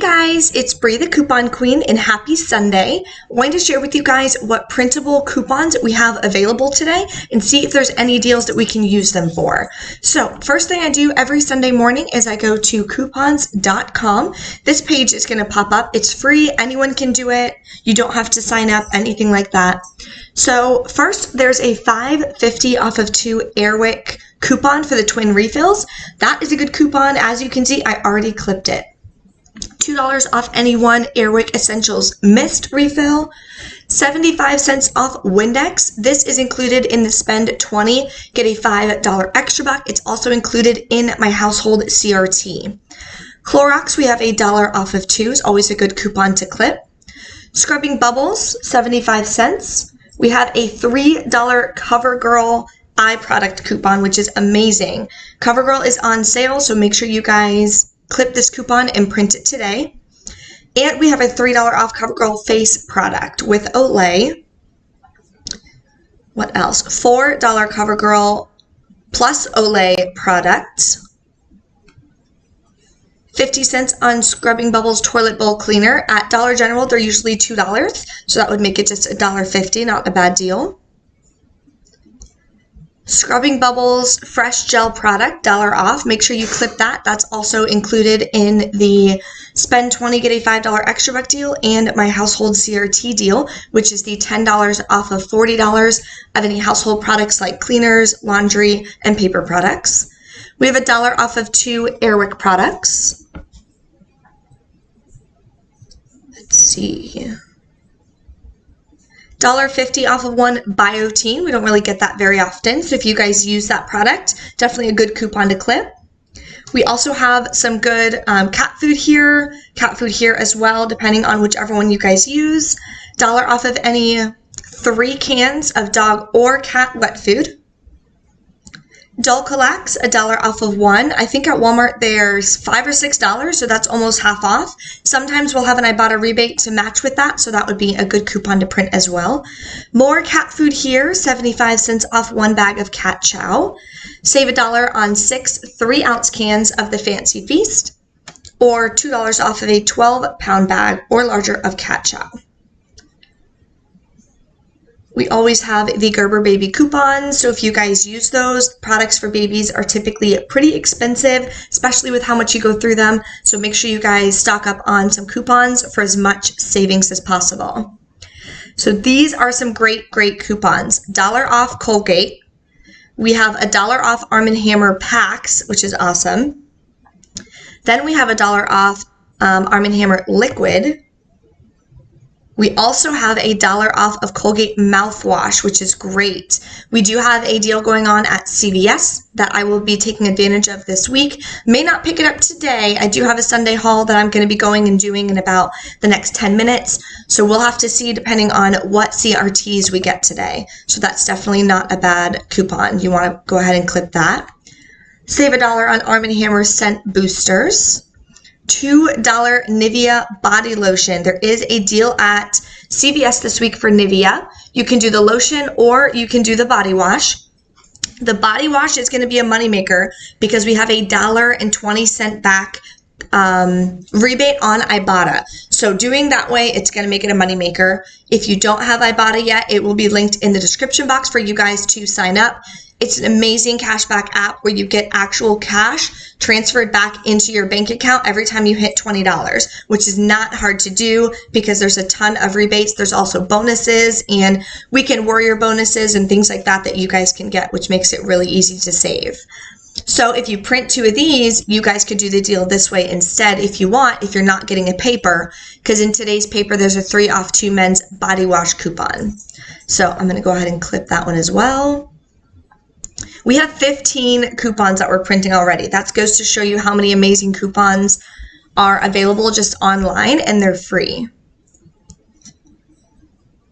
guys, it's Bree the Coupon Queen and happy Sunday. I'm going to share with you guys what printable coupons we have available today and see if there's any deals that we can use them for. So first thing I do every Sunday morning is I go to coupons.com. This page is going to pop up. It's free. Anyone can do it. You don't have to sign up, anything like that. So first there's a $5.50 off of 2 Airwick coupon for the twin refills. That is a good coupon. As you can see, I already clipped it. $2 off any one Airwick Essentials Mist refill. 75 cents off Windex. This is included in the spend 20, get a $5 extra buck. It's also included in my household CRT. Clorox, we have $1 off of 2, is always a good coupon to clip. Scrubbing Bubbles, 75 cents. We have a $3 Covergirl eye product coupon, which is amazing. Covergirl is on sale, so make sure you guys clip this coupon and print it today. And we have a $3 off Covergirl face product with Olay. What else? $4 Covergirl plus Olay product. 50 cents on Scrubbing Bubbles toilet bowl cleaner. At Dollar General, they're usually $2, so that would make it just $1.50, not a bad deal. Scrubbing Bubbles fresh gel product, $1 off. Make sure you clip that. That's also included in the spend 20, get a $5 extra buck deal and my household CRT deal, which is the $10 off of $40 of any household products like cleaners, laundry, and paper products. We have $1 off of 2 Airwick products. Let's see. $1.50 off of 1 Biotine. We don't really get that very often, so if you guys use that product, definitely a good coupon to clip. We also have some good cat food here as well, depending on whichever one you guys use. $1 off of any 3 cans of dog or cat wet food. Dulcolax, $1 off of 1. I think at Walmart there's $5 or $6, so that's almost half off. Sometimes we'll have an Ibotta rebate to match with that, so that would be a good coupon to print as well. More cat food here, 75 cents off 1 bag of cat chow. Save $1 on 6 3-ounce cans of the Fancy Feast, or $2 off of a 12-pound bag or larger of cat chow. We always have the Gerber baby coupons, so if you guys use those, products for babies are typically pretty expensive, especially with how much you go through them, so make sure you guys stock up on some coupons for as much savings as possible. So these are some great coupons. $1 off Colgate. We have $1 off Arm & Hammer packs, which is awesome. Then we have $1 off Arm & Hammer liquid. We also have $1 off of Colgate mouthwash, which is great. We do have a deal going on at CVS that I will be taking advantage of this week. May not pick it up today. I do have a Sunday haul that I'm going to be going and doing in about the next 10 minutes. So we'll have to see depending on what CRTs we get today. So that's definitely not a bad coupon. You want to go ahead and clip that. Save $1 on Arm & Hammer scent boosters. $2 Nivea body lotion. There is a deal at CVS this week for Nivea. You can do the lotion or you can do the body wash. The body wash is going to be a moneymaker because we have a $1.20 back rebate on Ibotta. So doing that way, it's going to make it a moneymaker. If you don't have Ibotta yet, it will be linked in the description box for you guys to sign up. It's an amazing cashback app where you get actual cash transferred back into your bank account every time you hit $20, which is not hard to do because there's a ton of rebates. There's also bonuses and weekend warrior bonuses and things like that that you guys can get, which makes it really easy to save. So if you print 2 of these, you guys could do the deal this way instead if you want, if you're not getting a paper, because in today's paper, there's a 3 off 2 men's body wash coupon. So I'm going to go ahead and clip that one as well. We have 15 coupons that we're printing already. That goes to show you how many amazing coupons are available just online, and they're free.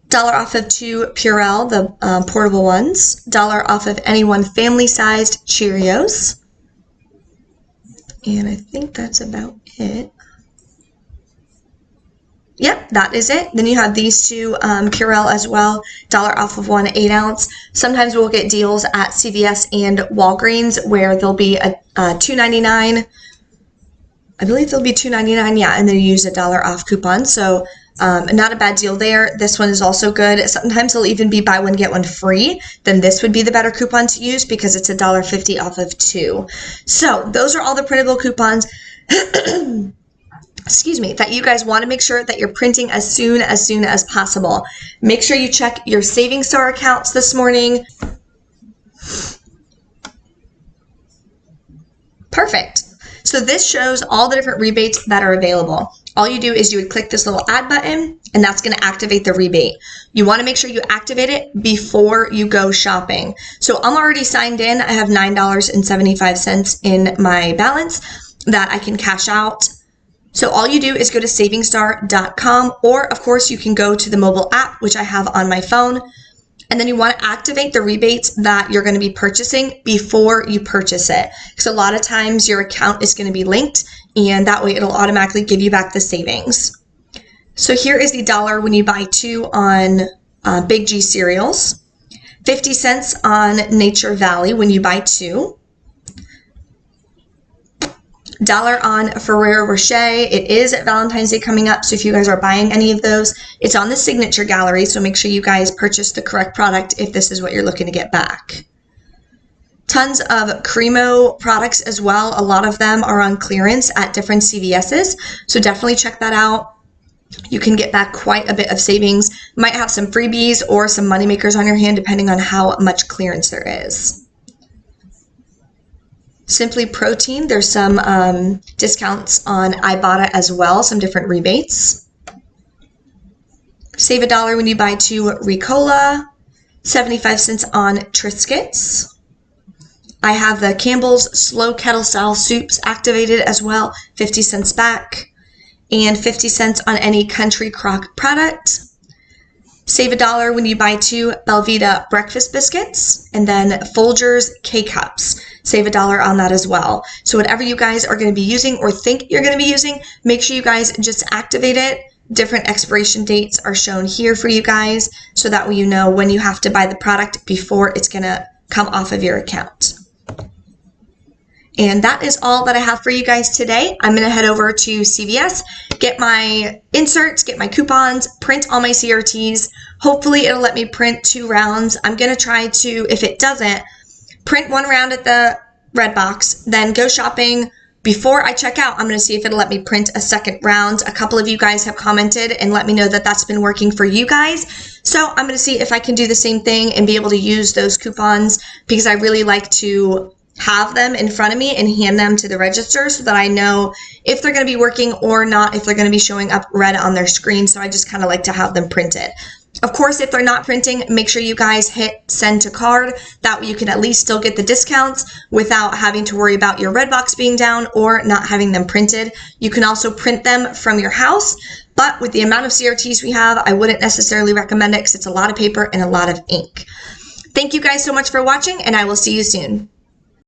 $1 off of 2 Purell, the portable ones. $1 off of any 1 family-sized Cheerios. And I think that's about it. Yep, that is it. Then you have these 2 Purell as well. $1 off of 1 8-ounce. Sometimes we'll get deals at CVS and Walgreens where there'll be a $2.99 I believe they'll be $2.99, yeah, and then you use a $1 off coupon. So not a bad deal there. This one is also good. Sometimes it'll even be buy one, get one free. Then this would be the better coupon to use because it's $1.50 off of 2. So those are all the printable coupons. Excuse me, that you guys want to make sure that you're printing as soon as possible. Make sure you check your Saving Star accounts this morning. Perfect. So this shows all the different rebates that are available. All you do is you would click this little add button, and that's going to activate the rebate. You want to make sure you activate it before you go shopping. So I'm already signed in. I have $9.75 in my balance that I can cash out. So all you do is go to savingstar.com, or of course you can go to the mobile app, which I have on my phone. And then you want to activate the rebates that you're going to be purchasing before you purchase it. Because a lot of times your account is going to be linked, and that way it'll automatically give you back the savings. So here is the $1 when you buy 2 on Big G cereals, 50 cents on Nature Valley when you buy 2, $1 on Ferrero Rocher. It is Valentine's Day coming up, so if you guys are buying any of those, it's on the signature gallery, so make sure you guys purchase the correct product if this is what you're looking to get back. Tons of Cremo products as well. A lot of them are on clearance at different CVS's, so definitely check that out. You can get back quite a bit of savings. Might have some freebies or some moneymakers on your hand depending on how much clearance there is. Simply Protein, there's some discounts on Ibotta as well, some different rebates. Save $1 when you buy 2 Ricola, 75 cents on Triscuits. I have the Campbell's Slow Kettle Style Soups activated as well, 50 cents back, and 50 cents on any Country Crock product. Save $1 when you buy 2 Belvita breakfast biscuits, and then Folgers K-Cups. Save $1 on that as well. So whatever you guys are going to be using or think you're going to be using, make sure you guys just activate it. Different expiration dates are shown here for you guys, so that way you know when you have to buy the product before it's going to come off of your account. And that is all that I have for you guys today. I'm going to head over to CVS, get my inserts, get my coupons, print all my CRTs. Hopefully it'll let me print 2 rounds. I'm going to try to, if it doesn't, print 1 round at the red box, then go shopping. Before I check out, I'm going to see if it'll let me print a second round. A couple of you guys have commented and let me know that that's been working for you guys. So I'm going to see if I can do the same thing and be able to use those coupons, because I really like to have them in front of me and hand them to the register so that I know if they're going to be working or not, if they're going to be showing up red on their screen. So I just kind of like to have them printed. Of course, if they're not printing, make sure you guys hit send to card. That way you can at least still get the discounts without having to worry about your red box being down or not having them printed. You can also print them from your house, but with the amount of CRTs we have, I wouldn't necessarily recommend it because it's a lot of paper and a lot of ink. Thank you guys so much for watching, and I will see you soon.